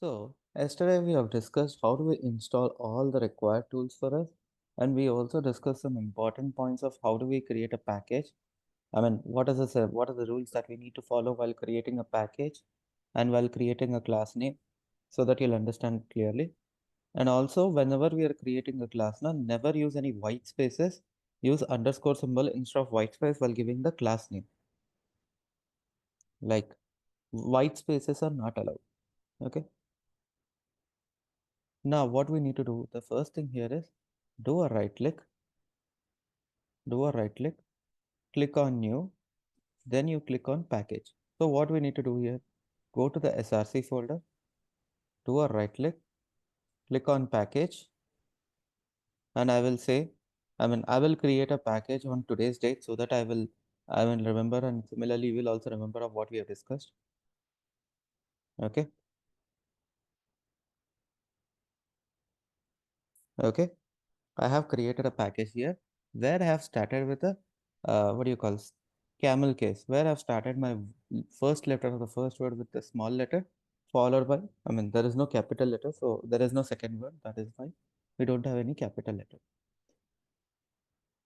So, yesterday we have discussed how do we install all the required tools for us, and we also discussed some important points of how do we create a package. I mean, what are the rules that we need to follow while creating a package and while creating a class name so that you'll understand clearly. And also, whenever we are creating a class now, never use any white spaces. Use underscore symbol instead of white space while giving the class name. Like white spaces are not allowed. Okay. Now, what we need to do, the first thing here is do a right click, do a right click on new, then you click on package. So what we need to do here, go to the SRC folder, do a right click on package, and I will create a package on today's date so that I will remember, and similarly you will also remember of what we have discussed. Okay. Okay. I have created a package here where I have started with a what do you call camel case, where I've started my first letter of the first word with a small letter, followed by, I mean, there is no capital letter, so there is no second word. That is why we don't have any capital letter.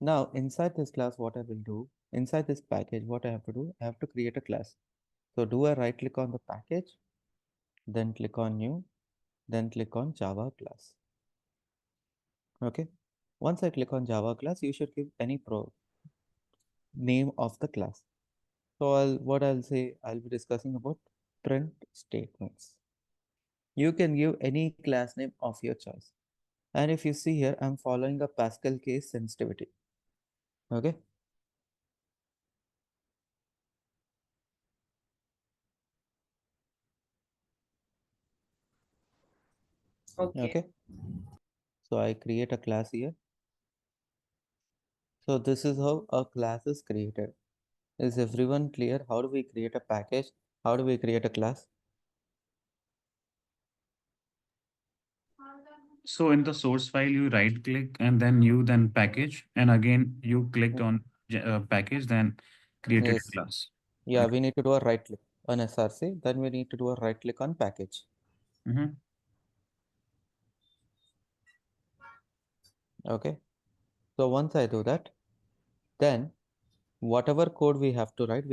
Now, inside this class, what I will do, inside this package, what I have to do, I have to create a class. So do a right click on the package, then click on new, then click on Java class. Okay. Once I click on Java class, you should give any name of the class. So I'll say, I'll be discussing about print statements. You can give any class name of your choice. And if you see here, I'm following a Pascal case sensitivity. Okay. Okay. Okay. So I create a class here. So this is how a class is created. Is everyone clear? How do we create a package? How do we create a class? So in the source file, you right click and then new, then package, and again you clicked Mm, on package, then created a yes. class. Yeah, Okay. we need to do a right click on SRC. Then we need to do a right click on package. Mm-hmm. Okay. So once I do that, then whatever code we have to write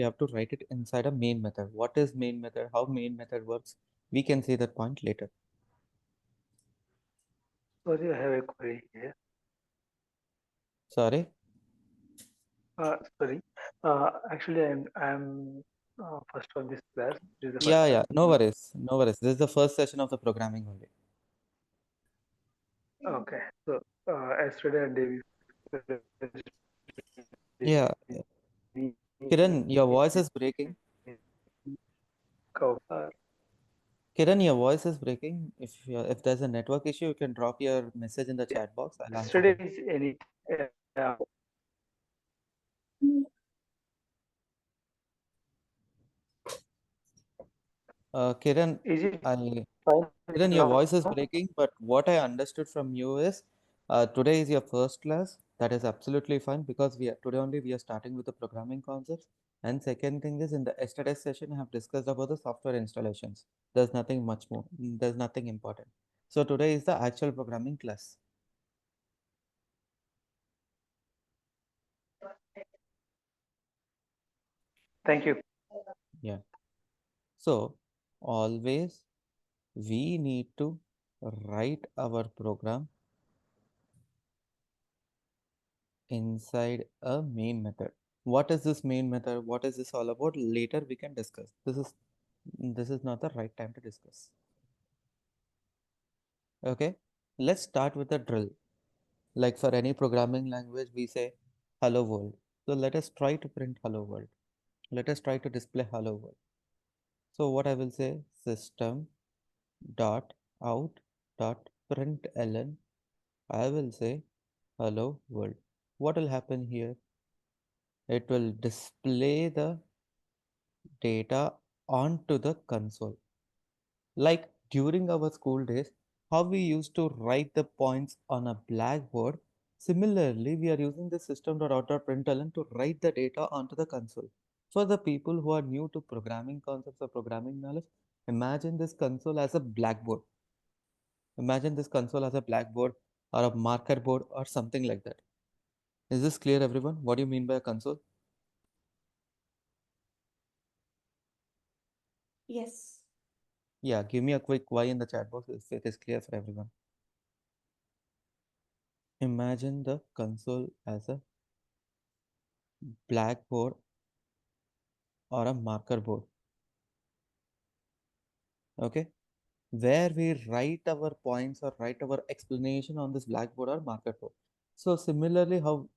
it inside a main method. What is main method? How main method works? We can see that point later. Sorry, I have a query here. Sorry. Sorry. Actually, I'm first of this class. This is the first Yeah, time. yeah. No worries. No worries. This is the first session of the programming only. Okay. So yesterday and day Yeah. Kiran, your voice is breaking. before, Kiran, your voice is breaking. If there's a network issue, you can drop your message in the chat box. I'll answer yesterday them. is any Kiran, is it I fine Kiran, your now? voice is breaking, but what I understood from you is today is your first class. That is absolutely fine because today only we are starting with the programming concepts. And second thing is in the yesterday's session, I have discussed about the software installations. There's nothing much more. There's nothing important. So today is the actual programming class. Thank you. Yeah. So always we need to write our program inside a main method. What is this main method? What is this all about? Later we can discuss. This is not the right time to discuss. Okay, let's start with a drill. Like for any programming language, we say hello world. So let us try to print hello world. Let us try to display hello world. So what I will say system dot out dot println. I will say hello world. What will happen here? It will display the data onto the console. Like during our school days, how we used to write the points on a blackboard. Similarly, we are using the system.out.println to write the data onto the console. For the people who are new to programming concepts or programming knowledge, Imagine this console as a blackboard. Imagine this console as a blackboard or a marker board or something like that. Is this clear, everyone? What do you mean by a console? Yes. Yeah, give me a quick why in the chat box if it is clear for everyone. Imagine the console as a blackboard or a marker board. Okay, where we write our points or write our explanation on this blackboard or marker board. So similarly how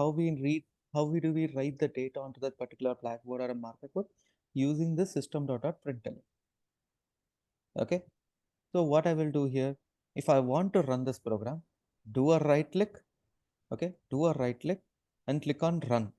we read, how we do we write the data onto that particular blackboard or a marker board using the system.out.println. Okay, so what I will do here, if I want to run this program, do a right click. Okay, do a right click and click on run.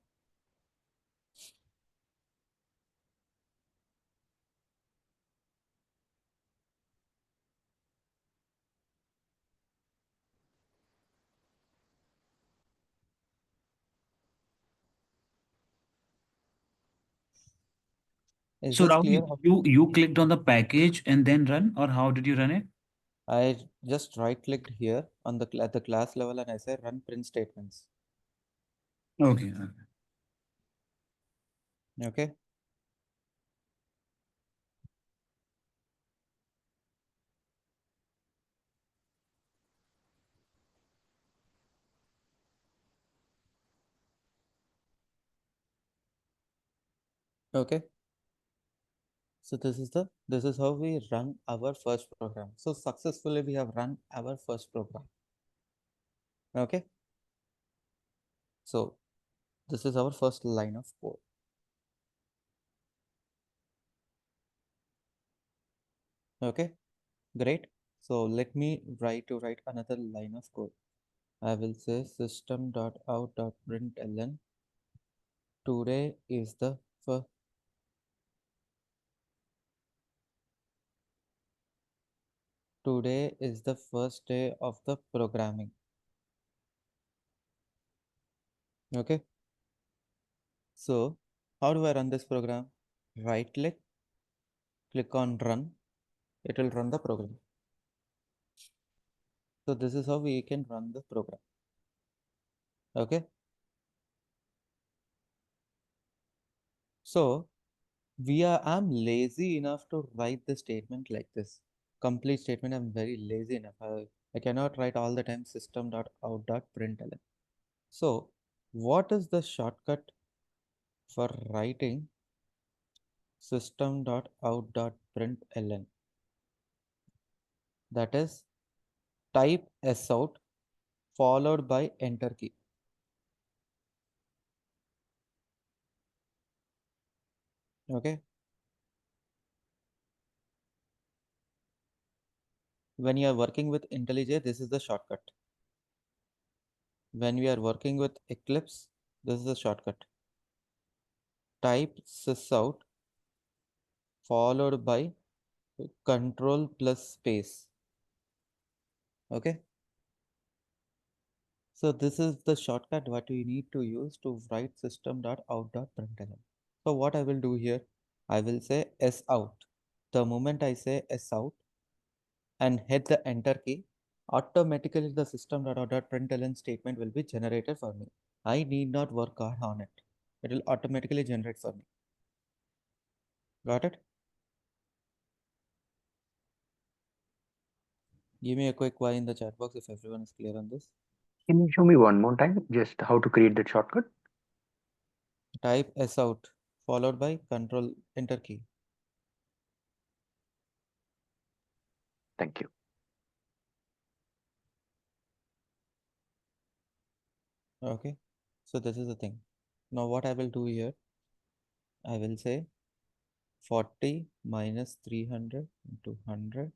Is So this Rahul, clear? you clicked on the package and then run, or how did you run it? I just right clicked here on the at the class level and I say run print statements. Okay. Okay, okay. So this is how we run our first program. So successfully we have run our first program. Okay, so this is our first line of code. Okay, great. So let me write another line of code. I will say system.out.println. Today is the first. Today is the first day of the programming. Okay, so how do I run this program? Right click, click on run. It will run the program. So this is how we can run the program. Okay, so I'm lazy enough to write the statement like this. Complete statement. I'm very lazy enough. I cannot write all the time system.out.println. So what is the shortcut for writing system.out.println? That is type s out followed by enter key. Okay, when you are working with IntelliJ, this is the shortcut. When we are working with Eclipse, this is the shortcut. Type sysout followed by control plus space. Okay, so this is the shortcut what we need to use to write system.out.println. So what I will do here, I will say s out. The moment I say s out and hit the enter key, automatically the system.out.println statement will be generated for me. I need not work hard on it. It will automatically generate for me. Got it? Give me a quick why in the chat box if everyone is clear on this. Can you show me one more time just how to create that shortcut? Type s out followed by control enter key. Thank you. Okay, so this is the thing. Now what I will do here, I will say 40 minus 300 into 100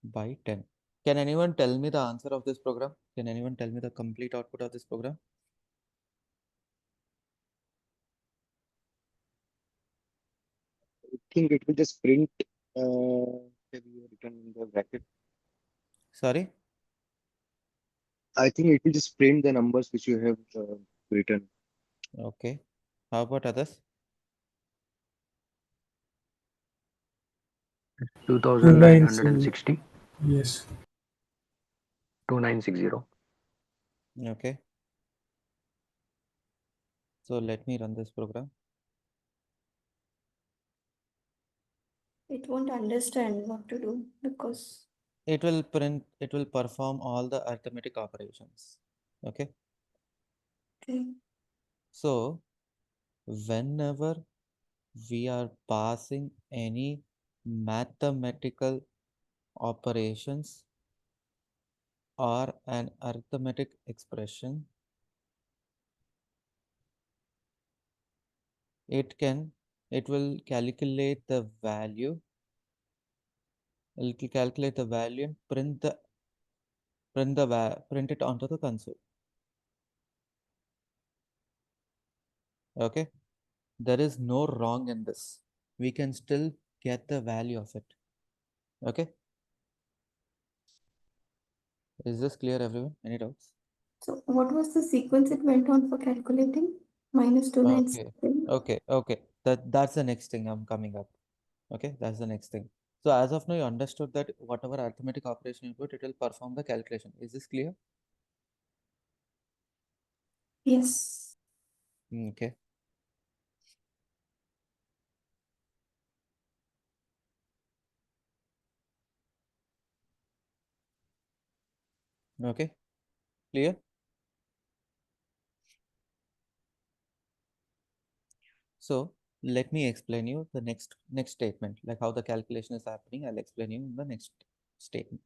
by 10. Can anyone tell me the answer of this program? Can anyone tell me the complete output of this program? I think it will just print have you written in the bracket. Sorry? I think it will just print the numbers which you have written. Okay. How about others? 290. 2960. Yes. 2960. Okay. So let me run this program. It won't understand what to do because It will perform all the arithmetic operations. Okay. okay. So whenever we are passing any mathematical operations or an arithmetic expression, it can it will calculate the value. It will calculate the value and print it onto the console. Okay. There is no wrong in this. We can still get the value of it. Okay. Is this clear, everyone? Any doubts? So what was the sequence it went on for calculating? Minus Okay. 297. Okay. That's the next thing I'm coming up. Okay, that's the next thing. So as of now, you understood that whatever arithmetic operation you put, it will perform the calculation. Is this clear? Yes. Okay. Okay. Clear? So let me explain you the next statement, like how the calculation is happening. I'll explain you in the next statement.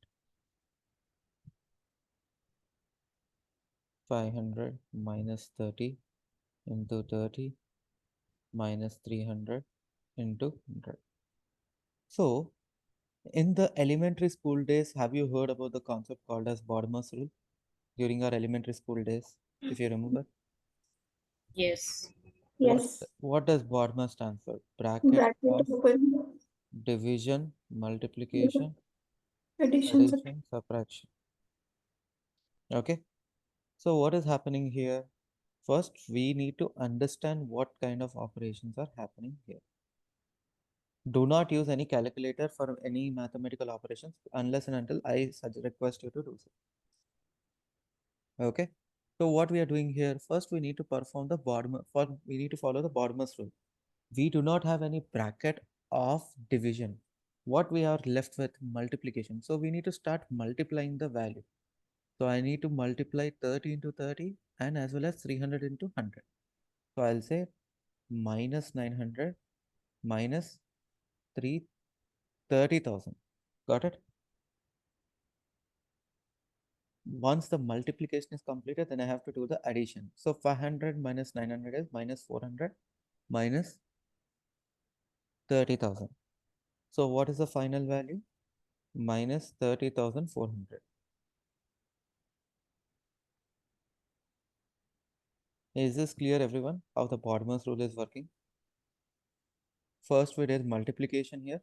500 minus 30 into 30 minus 300 into 100. So in the elementary school days, have you heard about the concept called as Bodmer's rule during our elementary school days, if you remember? Yes. Yes. What does BODMAS stand for? Bracket Bracket of open. division, multiplication, Additions. addition, subtraction. Okay. So what is happening here? First, we need to understand what kind of operations are happening here. Do not use any calculator for any mathematical operations unless and until I request you to do so. Okay. So what we are doing here, first we need to perform the we need to follow the BODMAS rule. We do not have any bracket of division. What we are left with multiplication. So we need to start multiplying the value. So I need to multiply 30 into 30 and as well as 300 into 100. So I'll say minus 900 minus 3 30,000. Got it? Once the multiplication is completed, then I have to do the addition. So 500 minus 900 is minus 400 minus 30,000. So what is the final value? Minus 30,400. Is this clear, everyone, how the Bodmer's rule is working? First we did multiplication here.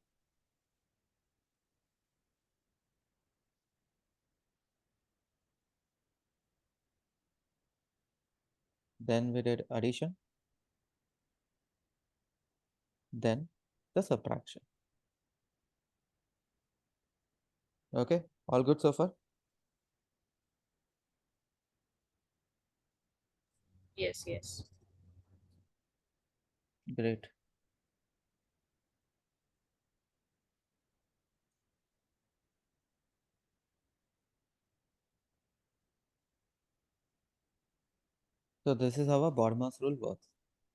Then we did addition. Then the subtraction. Okay, all good so far? Yes, yes. Great. So this is how a Bodmer's rule works.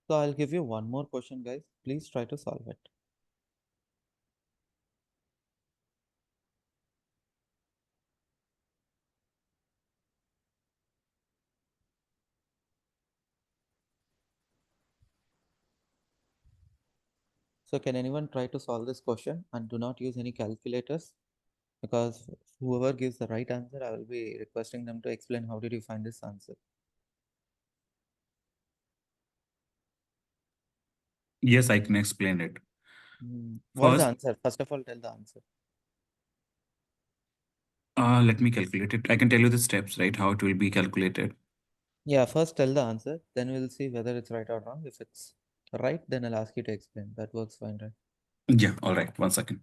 So I'll give you one more question, guys. Please try to solve it. So can anyone try to solve this question and do not use any calculators? Because whoever gives the right answer, I will be requesting them to explain how did you find this answer. Yes, I can explain it. What is the First, answer? First of all, tell the answer. let me calculate it. I can tell you the steps, right? How it will be calculated. Yeah, first tell the answer, then we'll see whether it's right or wrong. If it's right, then I'll ask you to explain. That works fine, right? Yeah, all right. 1 second.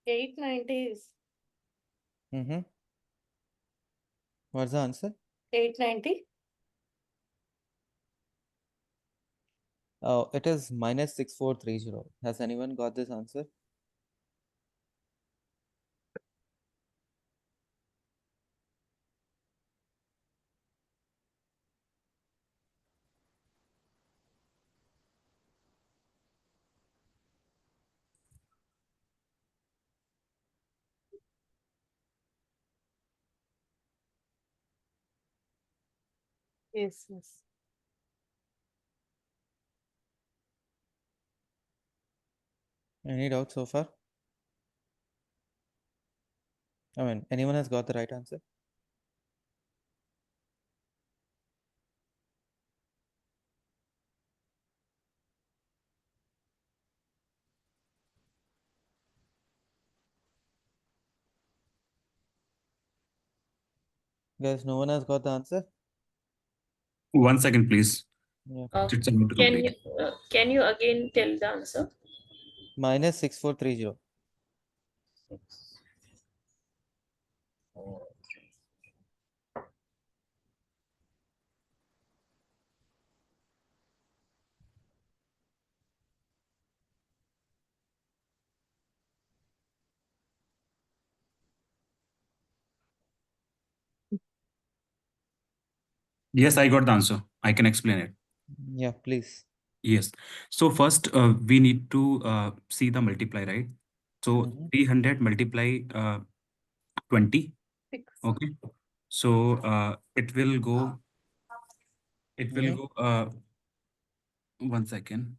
$890 Mm-hmm. What's the answer? 890. Oh, it is minus 6430. Has anyone got this answer? Yes, yes. Any doubt so far? I mean, anyone has got the right answer? Guys, no one has got the answer? 1 second, please. Yeah. It's about to complete. Can you again tell the answer? Minus 6430. Six, four, three. Yes, I got the answer. I can explain it. Yeah, please. Yes. So first, we need to see the multiply, right? So Mhm. 300 multiply 20. Six. Okay. So it will go. It will Mhm. go. 1 second.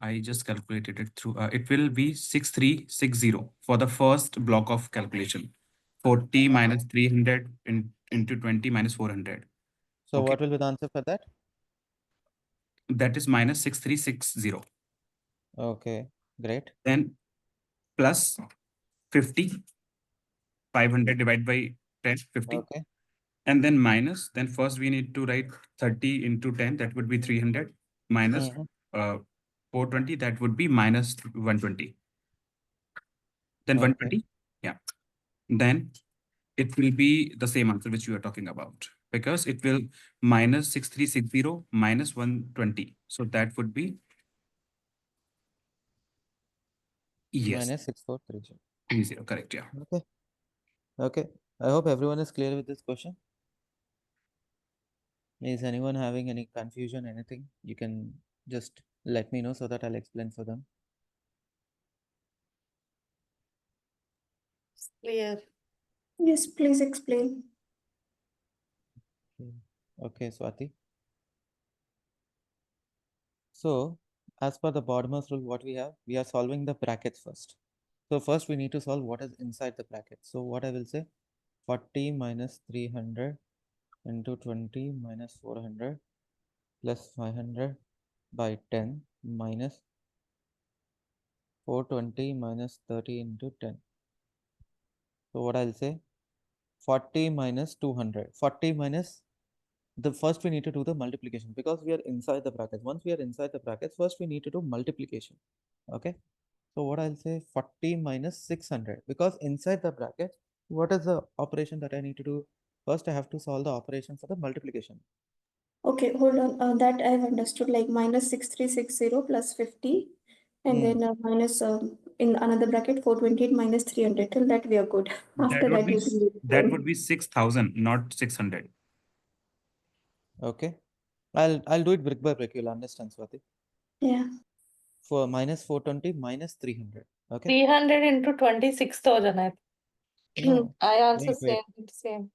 I just calculated it through. It will be 6360 for the first block of calculation. 40 minus 300 into 20 minus 400. So Okay. what will be the answer for that? That is minus 6360. Okay, great. Then plus 50. 500 divided by 10, 50. Okay. And then minus, then first we need to write 30 into 10, that would be 300, minus Mhm. 420, that would be minus 120. Then Okay. 120, yeah. Then it will be the same answer which you are talking about, because it will minus 6360 minus 120. So that would be, yes, Minus 6430. 30, correct, yeah. Okay. Okay. I hope everyone is clear with this question. Is anyone having any confusion, anything? You can just let me know so that I'll explain for them. Clear. Yes, please explain. Okay, Swati. So, as per the bottommost rule, what we are solving the brackets first. So first we need to solve what is inside the bracket. So what I will say, 40 minus 300 into 20 minus 400 plus 500 by 10 minus 420 minus 30 into 10. So what I'll say, 40 minus 200. 40 minus, the first we need to do the multiplication because we are inside the brackets. Once we are inside the brackets, first we need to do multiplication. Okay. So what I'll say, 40 minus 600, because inside the bracket, what is the operation that I need to do? First, I have to solve the operation for the multiplication. Okay, hold on. That I've understood, like minus 6360 plus 50, and then minus in another bracket 428 minus 300. Till that we are good. After that, you can That would explain. be 6,000, not 600. Okay. I'll do it brick by brick. You'll understand, Swati. Yeah. For minus 420 minus 300. Okay. 300 into 26,000. No. I also Wait. said same.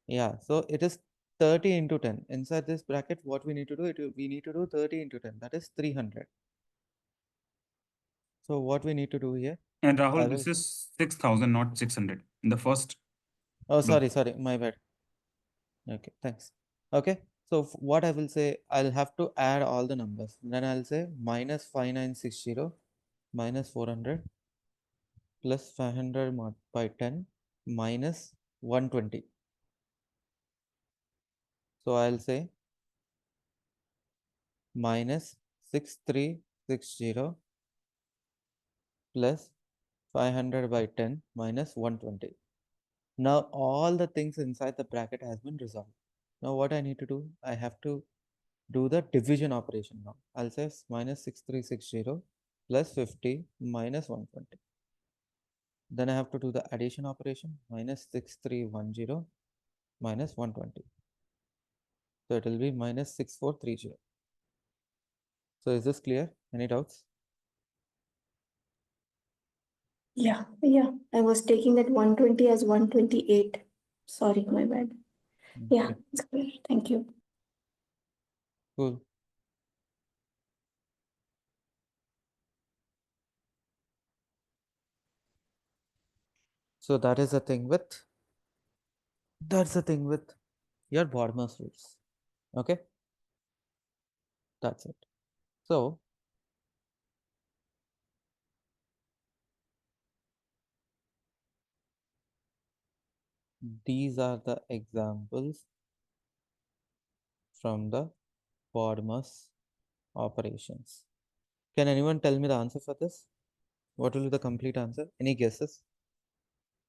Yeah. So it is 30 into 10. Inside this bracket, what we need to do, we need to do 30 into 10. That is 300. So what we need to do here, And I Rahul, will. this is 6,000, not 600 in the first Oh, block. sorry, my bad. Okay, thanks. Okay, so what I will say, I'll have to add all the numbers. Then I'll say minus 5960 minus 400 plus 500 by 10 minus 120. So I'll say minus 6360 plus 500 by 10 minus 120. Now all the things inside the bracket has been resolved. Now what I need to do, I have to do the division operation now. I'll say minus 6360 plus 50 minus 120. Then I have to do the addition operation, minus 6310 minus 120. So it will be minus 6430. So is this clear? Any doubts? Yeah. I was taking that 120 as 128. Sorry, my bad. Yeah, Okay, it's clear. Thank you. cool. So that's the thing with your bottomless rules. Okay, that's it. So these are the examples from the bottomless operations. Can anyone tell me the answer for this? What will be the complete answer? Any guesses?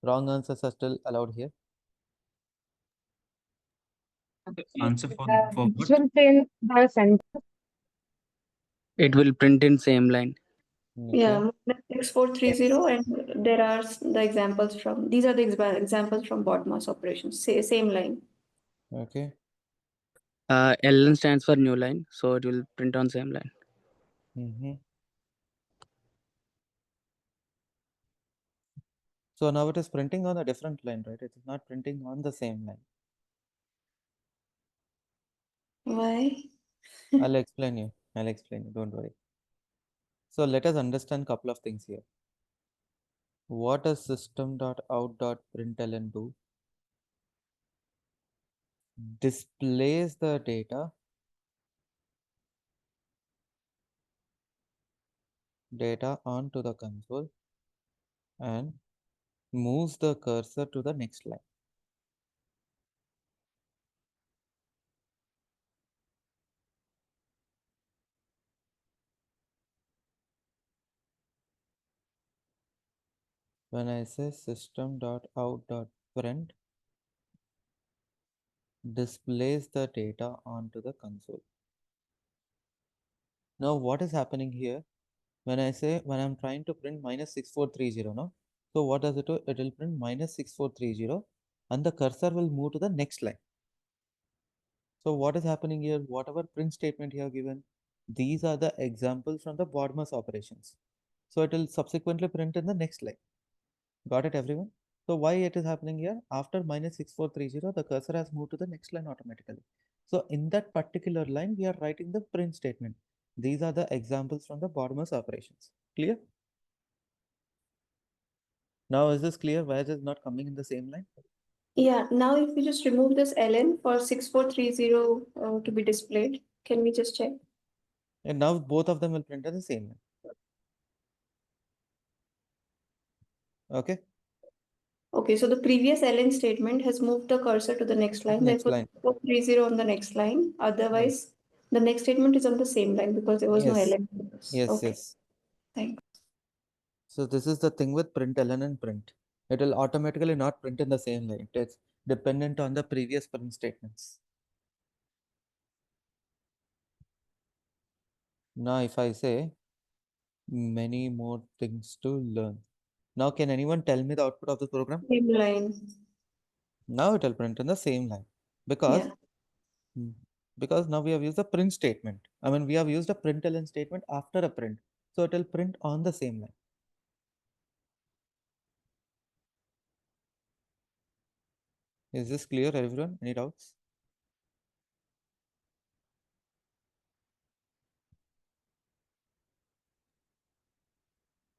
Wrong answers are still allowed here. Answer for This what? will print the sentence. It will print in same line. Okay. Yeah, 6430, and there are the examples from, these are the examples from bottomless operations, same line. Okay. LN stands for new line, so it will print on same line. So now it is printing on a different line, right? It is not printing on the same line. Why? I'll explain you. Don't worry. So let us understand couple of things here. What does system.out.println do? Displays the data onto the console and moves the cursor to the next line. When I say system.out.print displays the data onto the console. Now what is happening here? When I'm trying to print minus 6430, no? So what does it do? It will print minus 6430 and the cursor will move to the next line. So what is happening here? Whatever print statement you have given, these are the examples from the bottomless operations. So it will subsequently print in the next line. Got it, everyone? So why it is happening here? After minus 6430, the cursor has moved to the next line automatically. So in that particular line, we are writing the print statement. These are the examples from the bottomless operations. Clear? Now is this clear? Why is it not coming in the same line? Yeah, now if we just remove this ln for 6430 to be displayed, can we just check? And now both of them will print in the same line. Okay. Okay, so the previous ln statement has moved the cursor to the next line. Next Therefore, line. 6430 on the next line. Otherwise, the next statement is on the same line because there was no Yes. ln. Yes, Okay, yes. thanks. So this is the thing with println and print. It will automatically not print in the same line. It's dependent on the previous print statements. Now if I say many more things to learn. Now can anyone tell me the output of the program? Same line. Now it will print in the same line because Yeah. because now we have used the print statement. I mean we have used a println statement after a print. So it will print on the same line. Is this clear, everyone? Any doubts?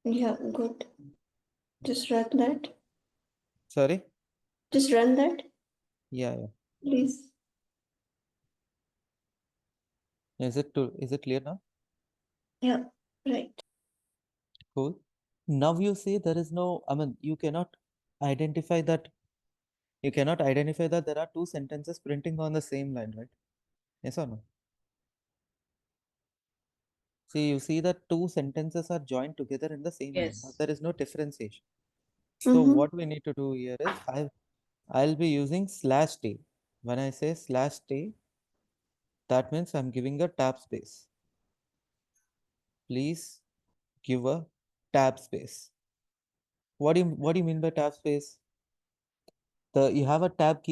Yeah, good. Just run that. Sorry? Just run that, Yeah. please. Is it clear now? Yeah, right. Cool. Now you see there is no, I mean, you cannot identify that You cannot identify that there are two sentences printing on the same line, right? Yes or no? See, you see that two sentences are joined together in the same line. Now, Yes. there is no differentiation. So what we need to do here is I'll be using /t. When I say /t, that means I'm giving a tab space. Please give a tab space. What do you mean by tab space? You have a tab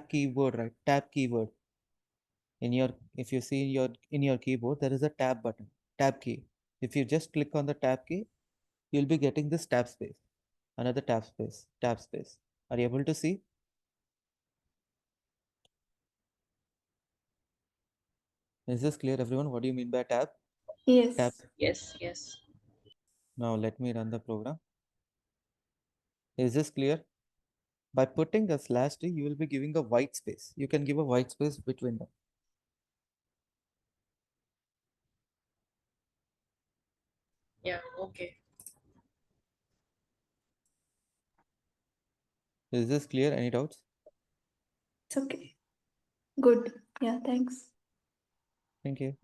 keyword, right? Tab keyword in your, if you see in your keyboard, there is a tab button, tab key. If you just click on the tab key, you'll be getting this tab space, another tab space, tab space. Are you able to see? Is this clear, everyone? What do you mean by tab? Yes. Tab. Yes. Yes. Now let me run the program. Is this clear? By putting a /t, you will be giving a white space. You can give a white space between them. Yeah. Okay. Is this clear? Any doubts? It's okay. Good. Yeah, thanks. Thank you.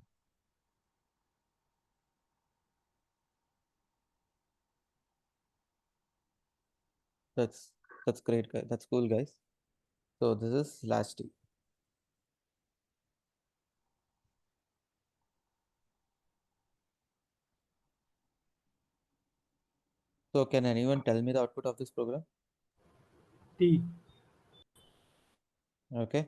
That's great, guys. That's cool, guys. So this is /t. So can anyone tell me the output of this program? T. Okay.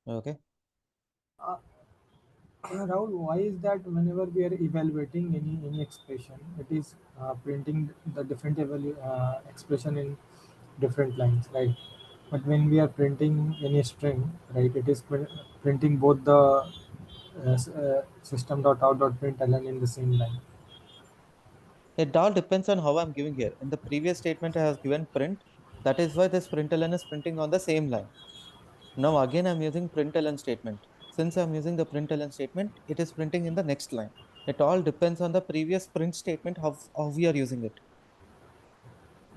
Okay. Rahul, why is that whenever we are evaluating any expression, it is printing the different expression in different lines, right? But when we are printing any string, right, it is printing both the system.out.println in the same line. It all depends on how I'm giving here. In the previous statement, I have given print. That is why this println is printing on the same line. Now again, I'm using println statement. Since I'm using the println statement, it is printing in the next line. It all depends on the previous print statement, how we are using it.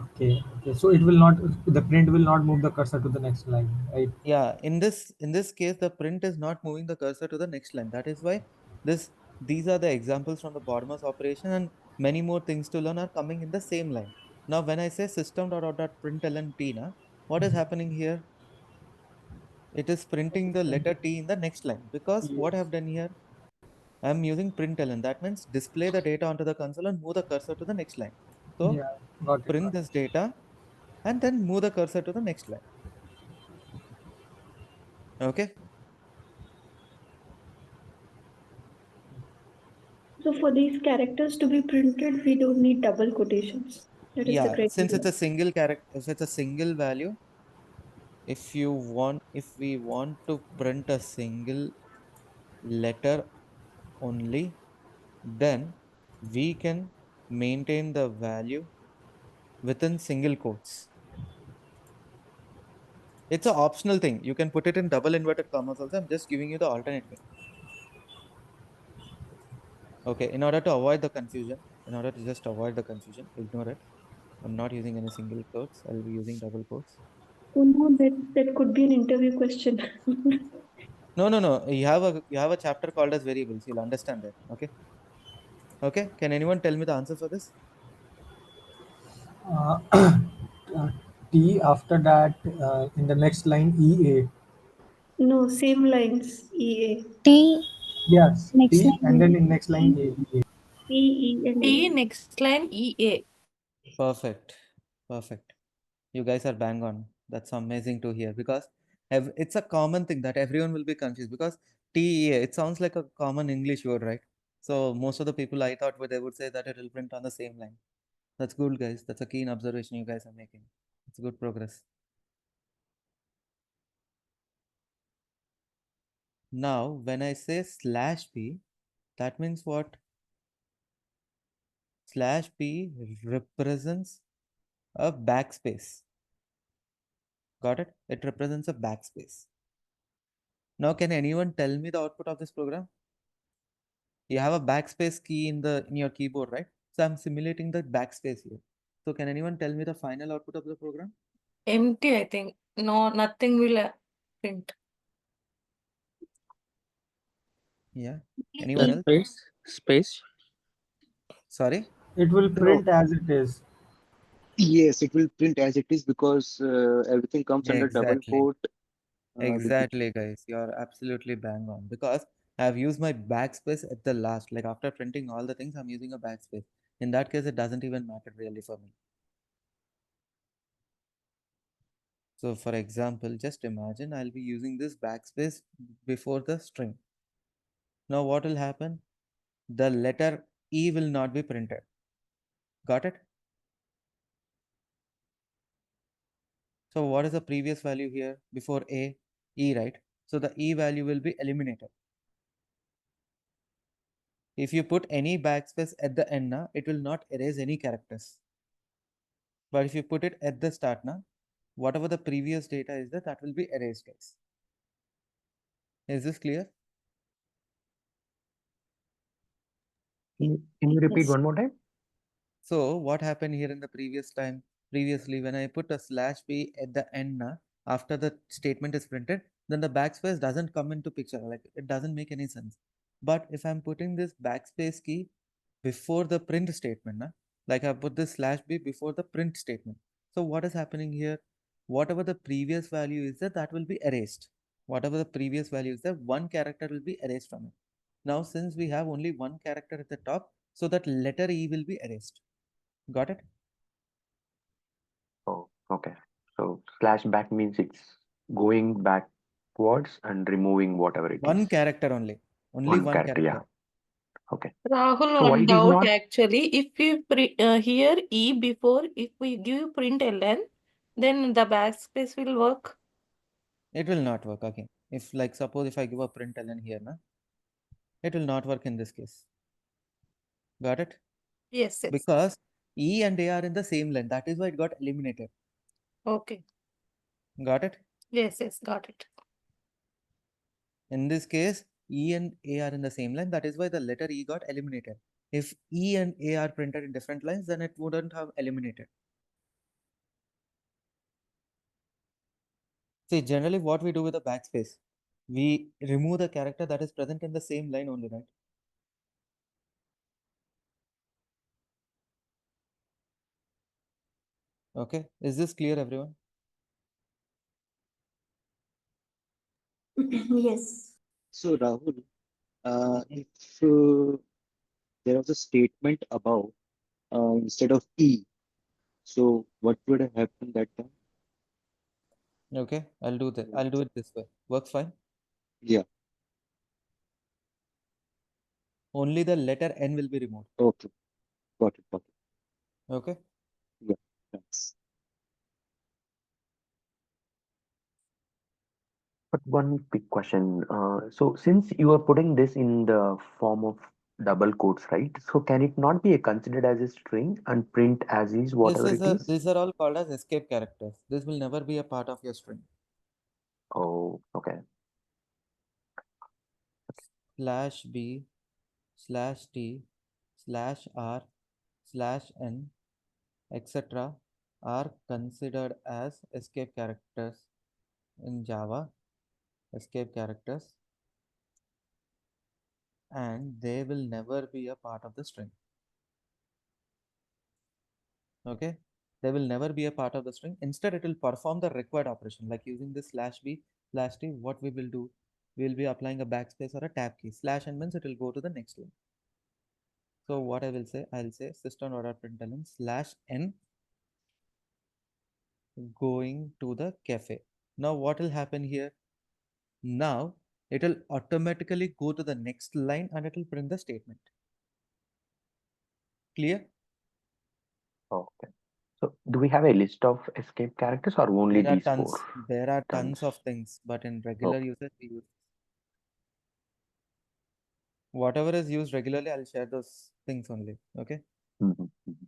Okay, okay. So it will not, the print will not move the cursor to the next line, right? Yeah, in this case, the print is not moving the cursor to the next line. That is why these are the examples from the bottomless operation, and many more things to learn are coming in the same line. Now, when I say system.out.println t, what is happening here? It is printing the letter T in the next line, because what I have done here, I am using println. That means display the data onto the console and move the cursor to the next line. So Yeah, got it. print this data and then move the cursor to the next line. Okay. So for these characters to be printed, we don't need double quotations. That is the Yeah, since it's criteria. a single character, if it's a single value, if we want to print a single letter only, then we can maintain the value within single quotes. It's an optional thing. You can put it in double inverted commas also. I'm just giving you the alternate way. Okay, in order to avoid the confusion, ignore it. I'm not using any single quotes. I'll be using double quotes. Oh no, that could be an interview question. No. You have a chapter called as variables. You'll understand that. Okay. Okay. Can anyone tell me the answer for this? Uh, T after that, in the next line, EA. No, same lines. EA. T Yes, next T, and then line. in next line, A. P, E, and T A. next line EA. Perfect. Perfect. You guys are bang on. That's amazing to hear, because it's a common thing that everyone will be confused, because TEA, it sounds like a common English word, right? So most of the people, I thought they would say that it will print on the same line. That's good, guys. That's a keen observation you guys are making. It's good progress. Now, when I say /p, that means what? /p represents a backspace. Got it? It represents a backspace. Now, can anyone tell me the output of this program? You have a backspace key in your keyboard, right? So I'm simulating the backspace here. So can anyone tell me the final output of the program? Empty, I think. No, nothing will print. Yeah. Anyone else? Space. Sorry? It will No, print as it is. yes, it will print as it is because everything comes under double Exactly. quote with the Exactly, guys. You're absolutely bang on because I've used my backspace at the last. Like after printing all the things, I'm using a backspace. In that case, it doesn't even matter really for me. So for example, just imagine I'll be using this backspace before the string. Now what will happen? The letter E will not be printed. Got it? So what is the previous value here before A? E, right? So the E value will be eliminated. If you put any backspace at the end now, it will not erase any characters. But if you put it at the start now, whatever the previous data is there, that will be erased, guys. Is this clear? Can you repeat Yes. one more time? So what happened here in the previously when I put a slash b at the end na, after the statement is printed, then the backspace doesn't come into picture. Like it doesn't make any sense. But if I'm putting this backspace key before the print statement, na, like I put this slash b before the print statement. So what is happening here? Whatever the previous value is there, that will be erased. Whatever the previous value is there, one character will be erased from it. Now, since we have only one character at the top, so that letter E will be erased. Got it? Oh, okay. So slash back means it's going backwards and removing whatever it is. One character only. Only One one character, yeah. character. Okay. Rahul, So why one it is doubt not? actually. If we here E before, if we give print ln, then the backspace will work. It will not work again. If like suppose if I give a println here, na, it will not work in this case. Got it? Yes, yes. Because E and A are in the same line. That is why it got eliminated. Okay. Got it? Yes, yes, got it. In this case, E and A are in the same line. That is why the letter E got eliminated. If E and A are printed in different lines, then it wouldn't have eliminated. See, generally what we do with the backspace, we remove the character that is present in the same line only, right? Okay. Is this clear, everyone? Yes. so Rahul, if there was a statement above instead of E, so what would have happened that time? Okay, I'll do that. I'll do it this way. Works fine. Yeah, Only the letter N will be removed. okay, got it, got it. Okay. Yeah, thanks. But one quick question. So since you are putting this in the form of double quotes, right? So can it not be considered as a string and print as is whatever it is? These are all called as escape characters. This will never be a part of your string. Oh, okay. Slash B, slash T, slash R, slash N, etc. are considered as escape characters in Java, escape characters, and they will never be a part of the string. Okay, they will never be a part of the string. Instead, it will perform the required operation, like using this slash b slash t. What we will do, we will be applying a backspace or a tab key. Slash n means it will go to the next line. So what I will say, I'll say system.out.println slash n going to the cafe. Now what will happen here? Now it will automatically go to the next line and it will print the statement. Clear? Okay. So do we have a list of escape characters or only There are these four? tons. There are Tons. tons of things, but in regular Okay. usage, we use whatever is used regularly. I'll share those things only. Okay. Mhm, mhm.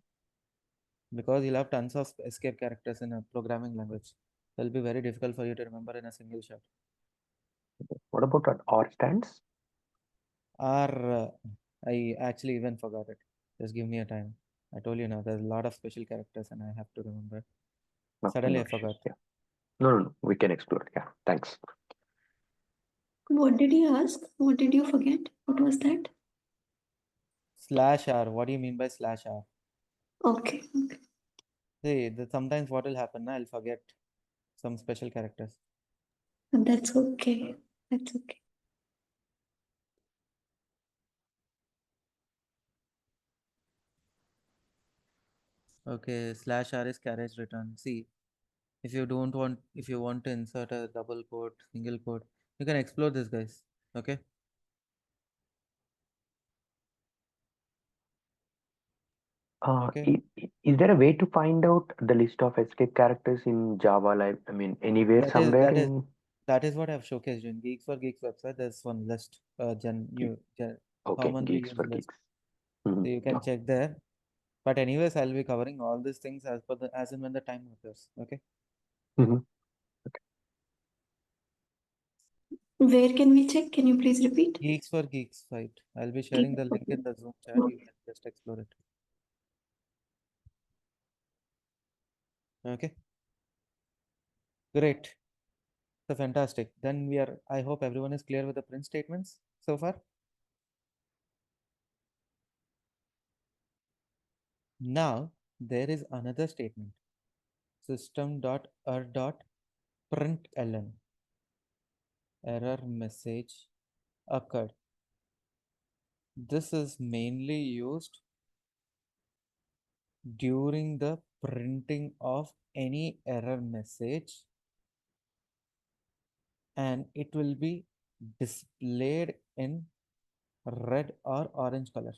Because you'll have tons of escape characters in a programming language. It'll be very difficult for you to remember in a single shot. What about that or stands? Are I actually even forgot it. Just give me a time. I told you now, there's a lot of special characters and I have to remember. Okay, Suddenly no I issues. forgot. Yeah. No. We can explore. Yeah. Thanks. What did he ask? What did you forget? What was that? /r. What do you mean by /r? Okay. See, sometimes what will happen, I'll forget some special characters. That's okay. That's okay. Okay, /r is carriage return. See, if you want to insert a double quote, single quote, you can explore this, guys. Okay. Okay. Is there a way to find out the list of escape characters in Java? Like, I mean, anywhere, That is somewhere that is in. that is what I've showcased in Geeks for Geeks website. There's one list, Okay, commonly Geeks used for list. Geeks. So you can Oh, check there. But anyways, I'll be covering all these things as and when the time occurs. Okay. mhm. Where can we check? Can you please repeat? Geeks for Geeks site. I'll be sharing the link in the Zoom chat. You can just explore it. Okay. Great. So fantastic. Then I hope everyone is clear with the print statements so far. Now there is another statement. System.er.println. Error message occurred. This is mainly used during the printing of any error message, and it will be displayed in red or orange color.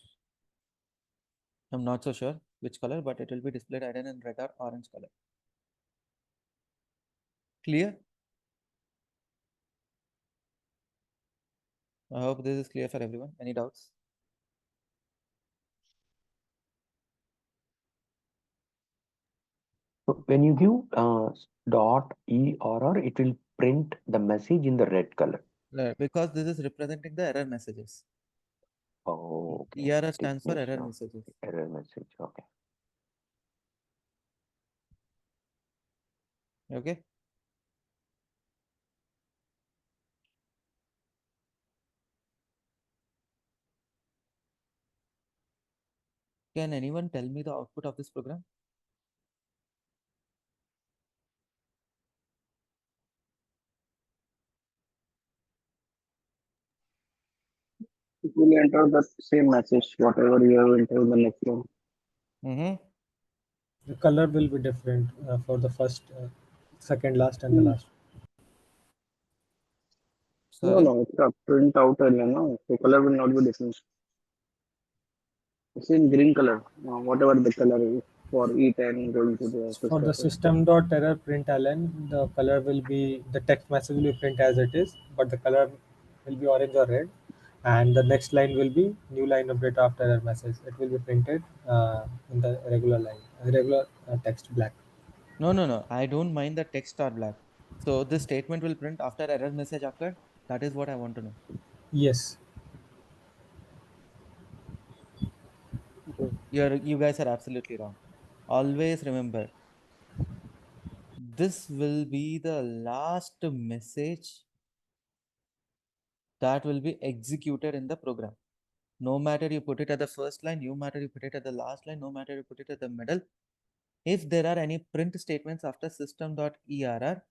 I'm not so sure which color, but it will be displayed either in red or orange color. Clear? I hope this is clear for everyone. Any doubts? So when you give dot error, it will print the message in the red color. Because this is representing the error messages. Oh, okay. ERR stands for error Definition of messages. error message. Okay. Okay. Can anyone tell me the output of this program? It will enter the same message, whatever you have entered in the next one. Mm-hmm. The color will be different for the first, second last, and the last. Sorry? No, it's a print out area, no. The color will not be different. It's in green color, whatever the color is for E10 going to the For the system. system.error println, the color will be, the text message will be print as it is, but the color will be orange or red. And the next line will be new line of data after error message. It will be printed in the regular line, regular text black. No. I don't mind the text are black. So this statement will print after error message occurred. That is what I want to know. Yes. Okay. You guys are absolutely wrong. Always remember, this will be the last message that will be executed in the program. No matter you put it at the first line, no matter you put it at the last line, no matter you put it at the middle, if there are any print statements after system.err,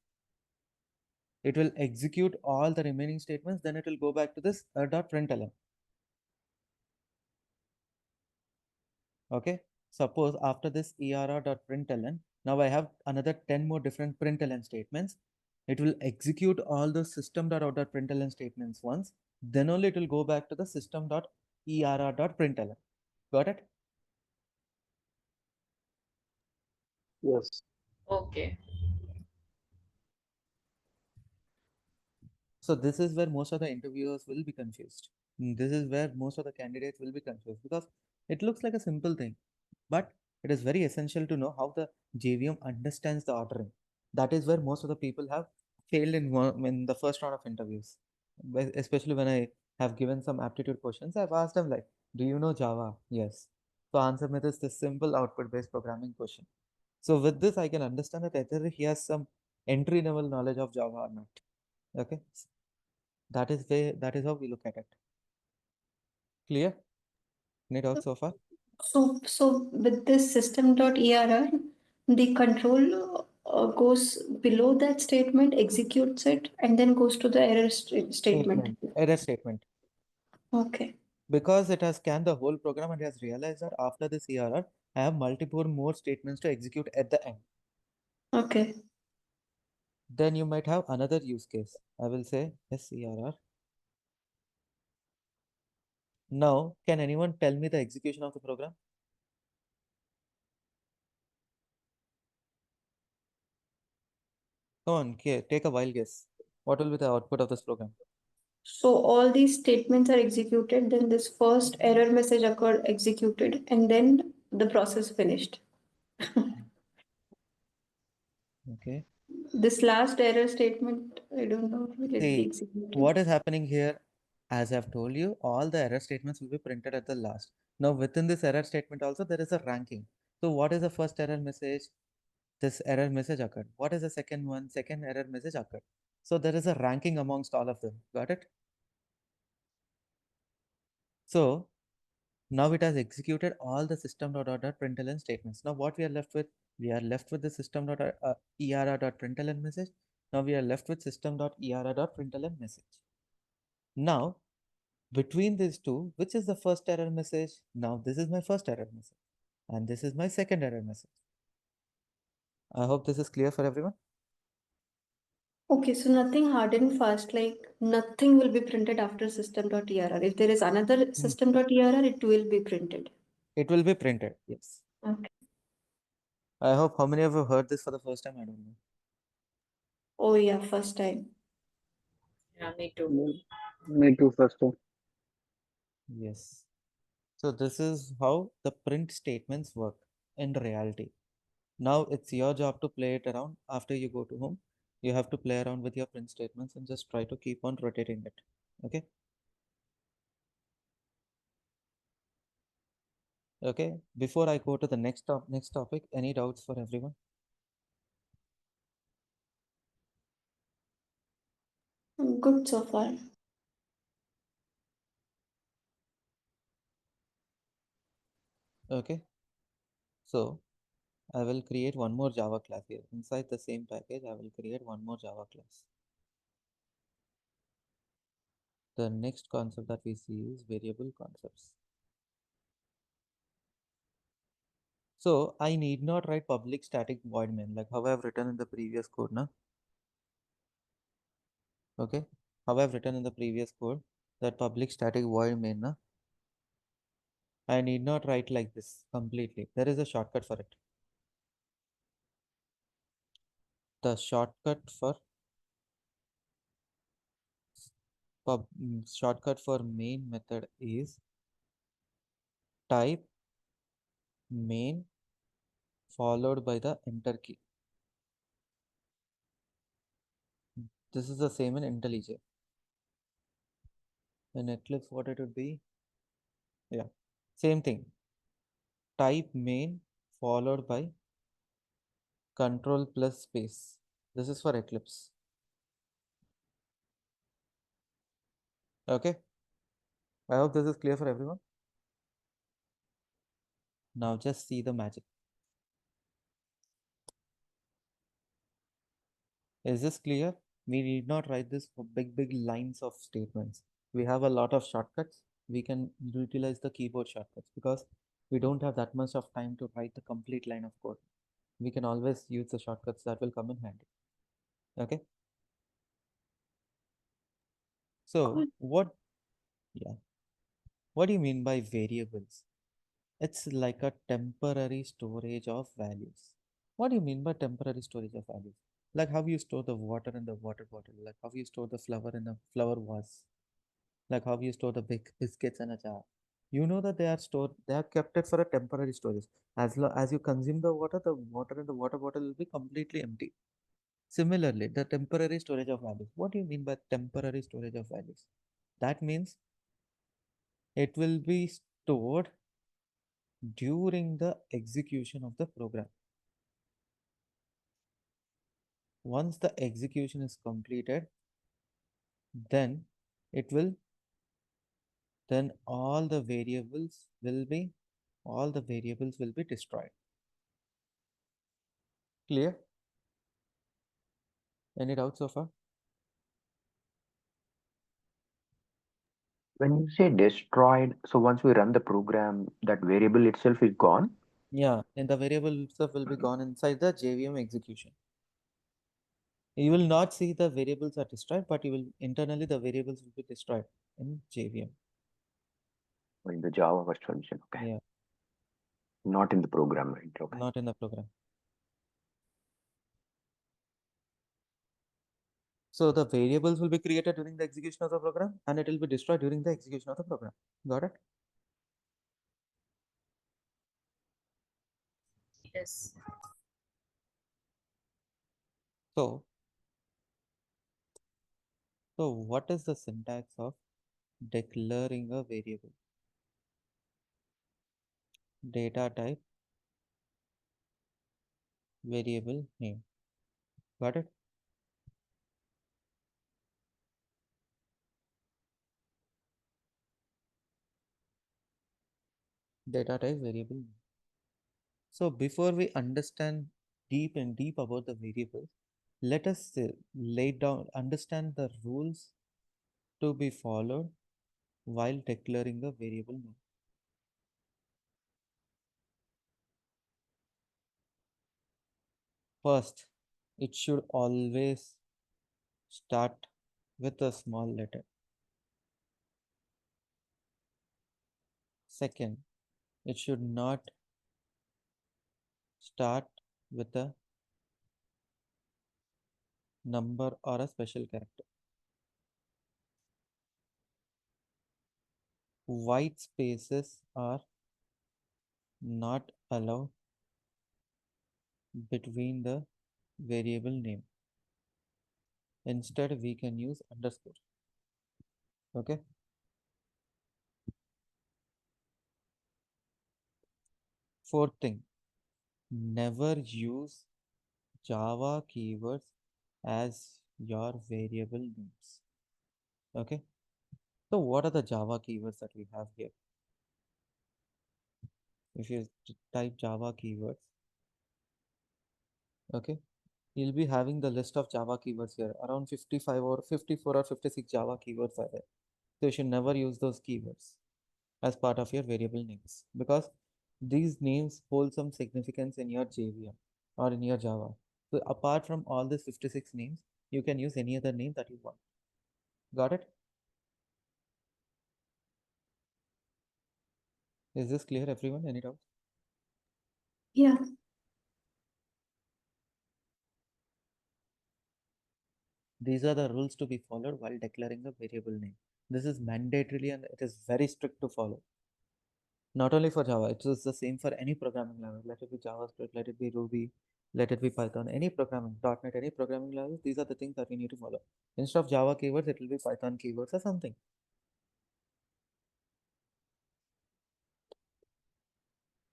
it will execute all the remaining statements, then it will go back to this .println. Okay, suppose after this err.println, now I have another 10 more different println statements. It will execute all the system.out.println statements once, then only it will go back to the system.err.println. Got it? Yes. Okay. So this is where most of the interviewers will be confused. This is where most of the candidates will be confused because it looks like a simple thing, but it is very essential to know how the JVM understands the ordering. That is where most of the people have failed in the first round of interviews. Especially when I have given some aptitude questions, I've asked them like, Do you know Java? Yes. So answer me this simple output-based programming question. So with this, I can understand that either he has some entry-level knowledge of Java or not. Okay. That is how we look at it. Clear? Any doubts so far? So with this system.err, the control goes below that statement, executes it, and then goes to the error statement. Error statement. Okay. Because it has scanned the whole program and has realized that after this ERR, I have multiple more statements to execute at the end. Okay. Then you might have another use case. I will say SERR. Now, can anyone tell me the execution of the program? Come on, take a wild guess. What will be the output of this program? So all these statements are executed, then this first error message occurred, executed, and then the process finished. Okay. This last error statement, I don't know, will it be See, executed? what is happening here? As I've told you, all the error statements will be printed at the last. Now, within this error statement also, there is a ranking. So what is the first error message? This error message occurred. What is the second one? Second error message occurred. So there is a ranking amongst all of them. Got it? So now it has executed all the system.out.println statements. Now what we are left with? We are left with the system.err.println message. Now we are left with system.err.println message. Now between these two, which is the first error message? Now this is my first error message and this is my second error message. I hope this is clear for everyone. Okay, so nothing hard and fast, like nothing will be printed after system.err. If there is another system.err, it will be printed. It will be printed, yes. Okay. I hope how many of you heard this for the first time? I don't know. Oh yeah, first time. Yeah, me too. Me too, first time. Yes. So this is how the print statements work in reality. Now it's your job to play it around after you go to home. You have to play around with your print statements and just try to keep on rotating it. Okay. Okay. Before I go to the next topic, any doubts for everyone? Good so far. Okay. So I will create one more Java class here. Inside the same package, I will create one more Java class. The next concept that we see is variable concepts. So I need not write public static void main like how I've written in the previous code now. Okay. How I've written in the previous code that public static void main na, I need not write like this completely. There is a shortcut for it. The shortcut for main method is type main followed by the enter key. This is the same in IntelliJ. In Eclipse, what it would be? Yeah, same thing. Type main followed by control plus space. This is for Eclipse. Okay. I hope this is clear for everyone. Now just see the magic. Is this clear? We need not write this for big lines of statements. We have a lot of shortcuts. We can utilize the keyboard shortcuts because we don't have that much of time to write the complete line of code. We can always use the shortcuts that will come in handy. Okay. So yeah, what do you mean by variables? It's like a temporary storage of values. What do you mean by temporary storage of values? Like how you store the water in the water bottle, like how you store the flower in a flower vase, like how you store the big biscuits in a jar. You know that they are stored, they are kept it for a temporary storage. As you consume the water in the water bottle will be completely empty. Similarly, the temporary storage of values. What do you mean by temporary storage of values? That means it will be stored during the execution of the program. Once the execution is completed, then it will then all the variables will be destroyed. Clear? Any doubts so far? When you say destroyed, so once we run the program, that variable itself is gone? Yeah, and the variable itself will be gone inside the JVM execution. You will not see the variables are destroyed, but you will internally the variables will be destroyed in JVM. Or in the Java version, okay. Yeah, Not in the program, right? Okay. not in the program. So the variables will be created during the execution of the program and it will be destroyed during the execution of the program. Got it? Yes. So, so what is the syntax of declaring a variable? Data type, variable name. Got it? Data type, variable name. So before we understand deep about the variables, let us understand the rules to be followed while declaring a variable name. First, it should always start with a small letter. Second, it should not start with a number or a special character. White spaces are not allowed between the variable name. Instead, we can use underscore. Okay. Fourth thing, never use Java keywords as your variable names. Okay. So what are the Java keywords that we have here? If you type Java keywords, okay, you'll be having the list of Java keywords here. Around 55 or 54 or 56 Java keywords are there. So you should never use those keywords as part of your variable names because these names hold some significance in your JVM or in your Java. So apart from all these 56 names, you can use any other name that you want. Got it? Is this clear, everyone? Any doubts? Yeah. These are the rules to be followed while declaring a variable name. This is mandatorily and it is very strict to follow. Not only for Java, it is the same for any programming language. Let it be JavaScript, let it be Ruby, let it be Python, any programming, .NET, any programming language. These are the things that we need to follow. Instead of Java keywords, it will be Python keywords or something.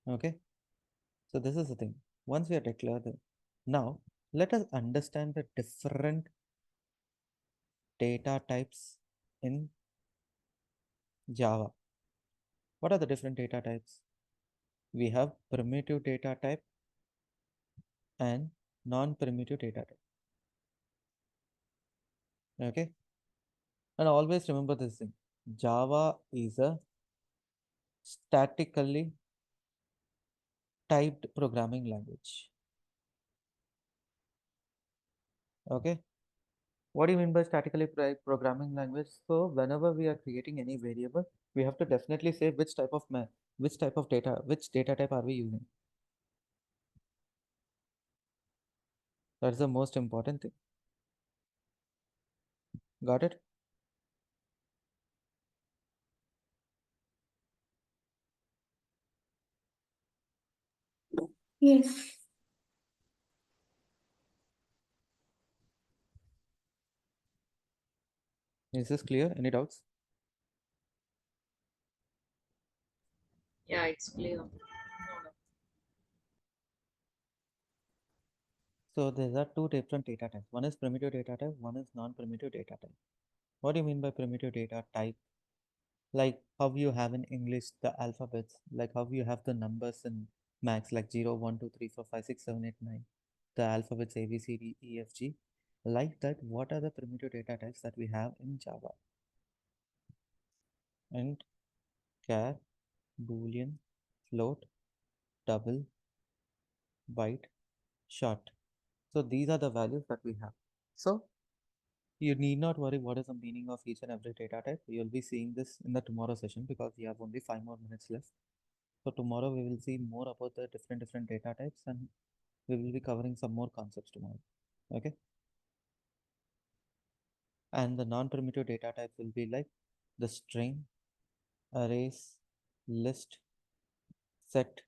Okay. So this is the thing. Once we are declared it, now let us understand the different data types in Java. What are the different data types? We have primitive data type and non-primitive data type. Okay. And always remember this thing. Java is a statically typed programming language. Okay. What do you mean by statically programming language? So whenever we are creating any variable, we have to definitely say which type of data, which data type are we using. That's the most important thing. Got it? Yes. Is this clear? Any doubts? Yeah, it's clear. So there are two different data types. One is primitive data type, one is non-primitive data type. What do you mean by primitive data type? Like how you have in English the alphabets, like how you have the numbers in max, like 0, 1, 2, 3, 4, 5, 6, 7, 8, 9, the alphabets A, B, C, D, E, F, G. Like that, what are the primitive data types that we have in Java? Int, char, boolean, float, double, byte, short. So these are the values that we have. So you need not worry what is the meaning of each and every data type. You'll be seeing this in the tomorrow session because we have only 5 more minutes left. So tomorrow we will see more about the different data types and we will be covering some more concepts tomorrow. Okay. And the non-primitive data types will be like the string, arrays, list, set,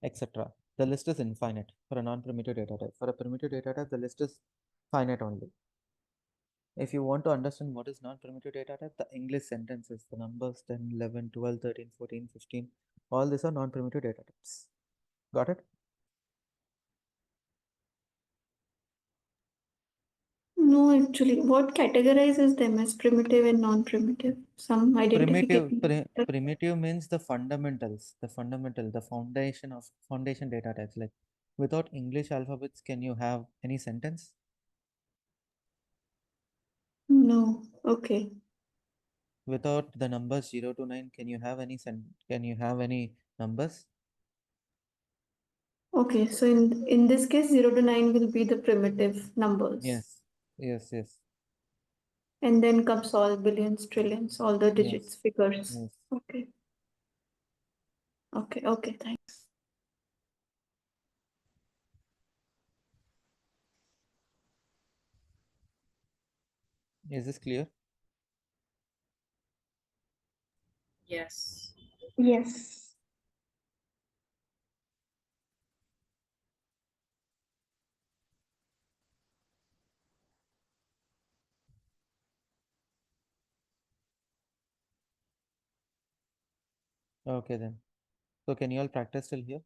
etc. The list is infinite for a non-primitive data type. For a primitive data type, the list is finite only. If you want to understand what is non-primitive data type, the English sentences, the numbers 10, 11, 12, 13, 14, 15, all these are non-primitive data types. Got it? No, actually, what categorizes them as primitive and non-primitive? Some identification. Primitive means the fundamentals, the foundation data types. Like without English alphabets, can you have any sentence? No. Okay. Without the numbers 0 to 9, can you have any numbers? Okay. So in this case, 0 to 9 will be the primitive numbers. Yes. And then comes all billions, trillions, all the digits, figures. Yes. Okay. Okay, thanks. Is this clear? Yes. Yes. Okay then. So can you all practice till here?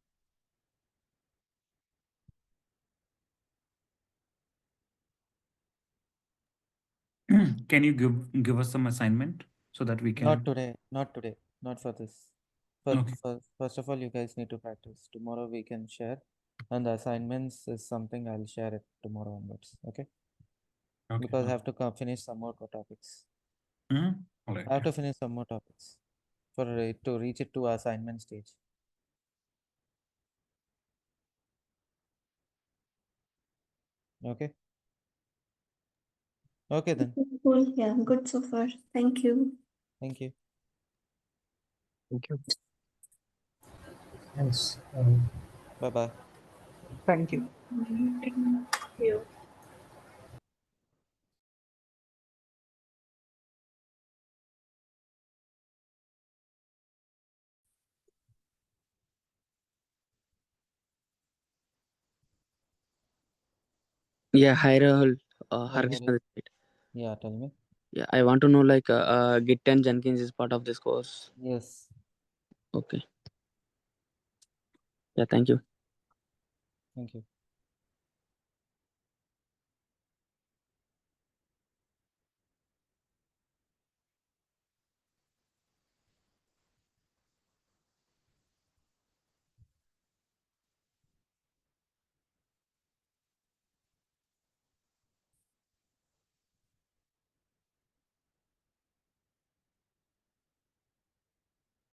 Can you give us some assignment so that we can? Not today, not for this. Okay. First of all, you guys need to practice. Tomorrow we can share, and the assignments is something I'll share it tomorrow onwards. Okay? Okay. Because I have to finish some more topics. All right. I have to finish some more topics for it to reach it to assignment stage. Okay. Okay then. Cool. Yeah, good so far. Thank you. Thank you. Thank you. Thanks. Bye bye. Thank you. You. Yeah, hi Rahul. Hi, Harkish Hari. on this side. Yeah, tell me. Yeah, I want to know like Git and Jenkins is part of this course. Yes. Okay. Yeah, thank you. Thank you.